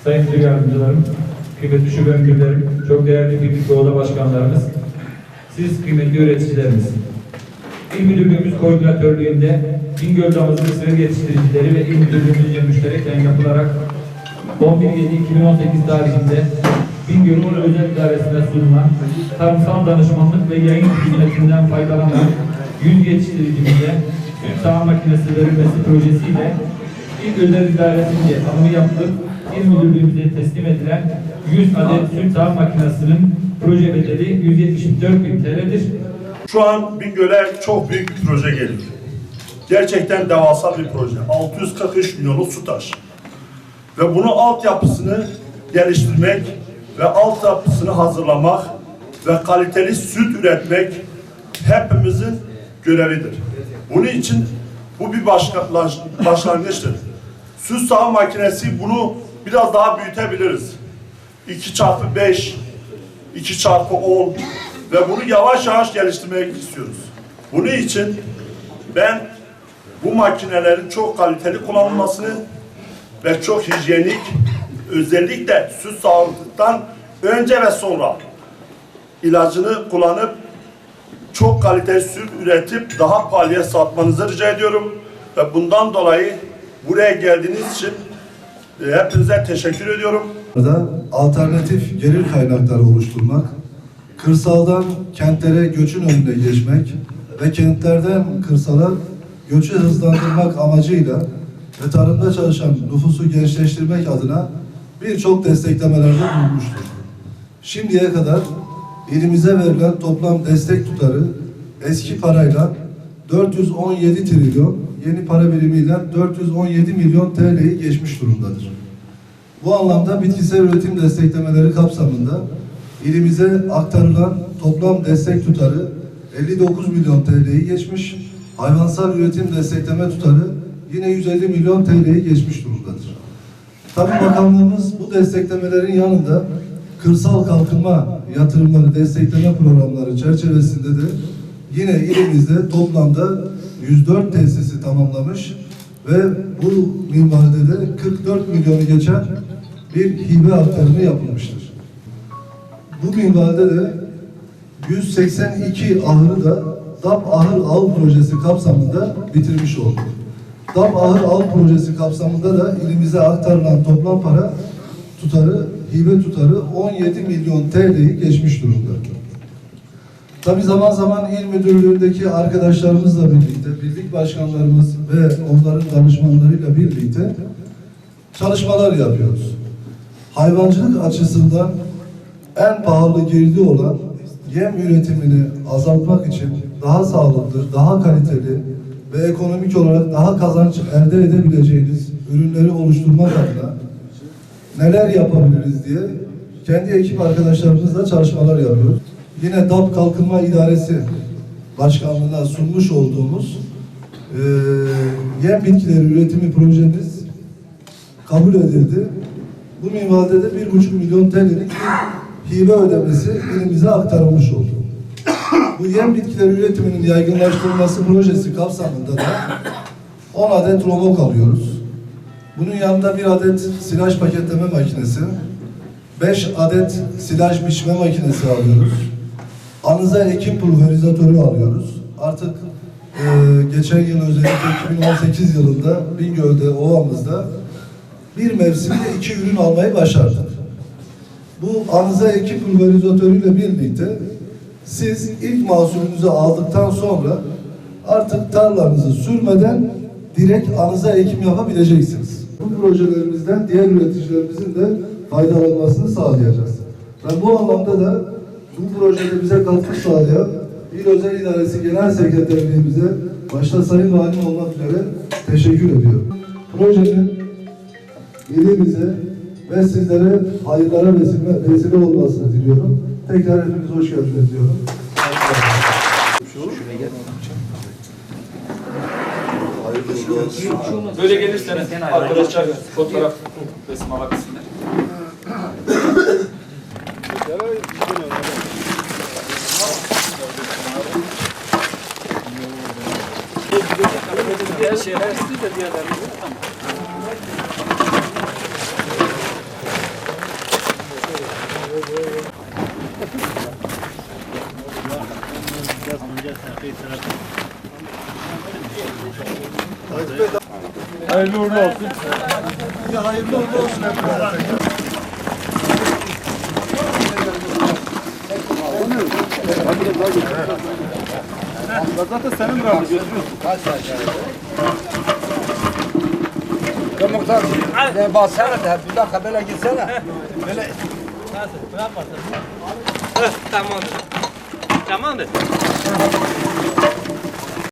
Sayın Müdür Yardımcılarım, kıymetli şube müdürlerim, çok değerli birlik ve oda başkanlarımız, siz kıymetli öğreticilerimiz. İl Müdürlüğümüz koordinatörlüğünde Bingöl Damızlık Sığır Yetiştiricileri ve İl Müdürlüğümüzce müştereken yapılarak 11.7.2018 tarihinde Bingöl'ün özel idaresine sunulan tarımsal danışmanlık ve yayın hizmetinden faydalanan 100 yetiştiricimize süt sağım makinesi verilmesi projesiyle İl Özel İdaresince alımı yapılıp İl Müdürlüğümüze teslim edilen 100 adet süt sağım makinesinin proje bedeli 174.000 TL'dir. Şu an Bingöl'e çok büyük bir proje geliyor. Gerçekten devasa bir proje. 643 milyonluk SUTAŞ. Ve bunun altyapısını geliştirmek ve altyapısını hazırlamak ve kaliteli süt üretmek hepimizin görevidir. Bunun için bu bir başlangıçtır. Süt sağım makinesi bunu biraz daha büyütebiliriz. 2x5, 2x10 ve bunu yavaş yavaş geliştirmek istiyoruz. Bunun için ben bu makinelerin çok kaliteli kullanılmasını ve çok hijyenik, özellikle süt sağımından önce ve sonra ilacını kullanıp çok kaliteli süt üretip daha pahalıya satmanızı rica ediyorum. Ve bundan dolayı buraya geldiğiniz için hepinize teşekkür ediyorum. Alternatif gelir kaynakları oluşturmak, kırsaldan kentlere göçün önüne geçmek ve kentlerden kırsala göçü hızlandırmak amacıyla ve tarımda çalışan nüfusu gençleştirmek adına birçok desteklemelerde bulunmuştur. Şimdiye kadar ilimize verilen toplam destek tutarı eski parayla 417 trilyon, yeni para birimiyle 417 milyon TL'yi geçmiş durumdadır. Bu anlamda bitkisel üretim desteklemeleri kapsamında ilimize aktarılan toplam destek tutarı 59 milyon TL'yi geçmiş, hayvansal üretim destekleme tutarı yine 150 milyon TL'yi geçmiş durumdadır. Tabii bakanlığımız bu desteklemelerin yanında kırsal kalkınma yatırımları destekleme programları çerçevesinde de yine ilimizde toplamda 104 tesisi tamamlamış ve bu minvalde de 44 milyonu geçen bir hibe aktarımı yapılmıştır. Bu minvalde de 182 ahırı da DAP Ahır Ağ Projesi kapsamında bitirmiş olduk. DAP Ahır Ağ Projesi kapsamında da ilimize aktarılan toplam para tutarı, hibe tutarı 17 milyon TL'yi geçmiş durumda. Tabii zaman zaman il müdürlüğündeki arkadaşlarımızla birlikte, birlik başkanlarımız ve onların danışmanlarıyla birlikte çalışmalar yapıyoruz. Hayvancılık açısından en pahalı girdi olan yem üretimini azaltmak için daha sağlıklı, daha kaliteli ve ekonomik olarak daha kazanç elde edebileceğiniz ürünleri oluşturmak adına neler yapabiliriz diye kendi ekip arkadaşlarımızla çalışmalar yapıyoruz. Yine DAP Kalkınma İdaresi Başkanlığı'na sunmuş olduğumuz yem bitkileri üretimi projemiz kabul edildi. Bu minvalde de 1,5 milyon TL'lik hibe ödemesi ilimize aktarılmış oldu. Bu yem bitkileri üretiminin yaygınlaştırılması projesi kapsamında da 10 adet romok alıyoruz. Bunun yanında 1 adet silaj paketleme makinesi, 5 adet silaj biçme makinesi alıyoruz. Anıza ekim pulverizatörü alıyoruz. Artık geçen yıl özellikle 2018 yılında Bingöl'de, ovamızda bir mevsimde 2 ürün almayı başardık. Bu anıza ekim pulverizatörüyle birlikte siz ilk mahsulünüzü aldıktan sonra artık tarlanızı sürmeden direkt anıza ekim yapabileceksiniz. Bu projelerimizden diğer üreticilerimizin de faydalanmasını sağlayacağız. Ben bu anlamda da bu projede bize katkı sağlayan İl Özel İdaresi Genel Sekreterliğimize başta Sayın Valim olmak üzere teşekkür ediyorum. Projenin ilimize ve sizlere hayırlara vesile olmasını diliyorum. Tekrar hepiniz hoş geldiniz diyorum. Böyle gelirseniz arkadaşlar fotoğraf resim alabilsinler. diğer şeyler siz de diğerlerini. Hayırlı uğurlu olsun. Hayırlı uğurlu olsun hep. Zaten senin abi götürüyorsun. Ya muhtar, ne bassana da bir dakika böyle gitsene. Böyle Tamamdır. Tamamdır.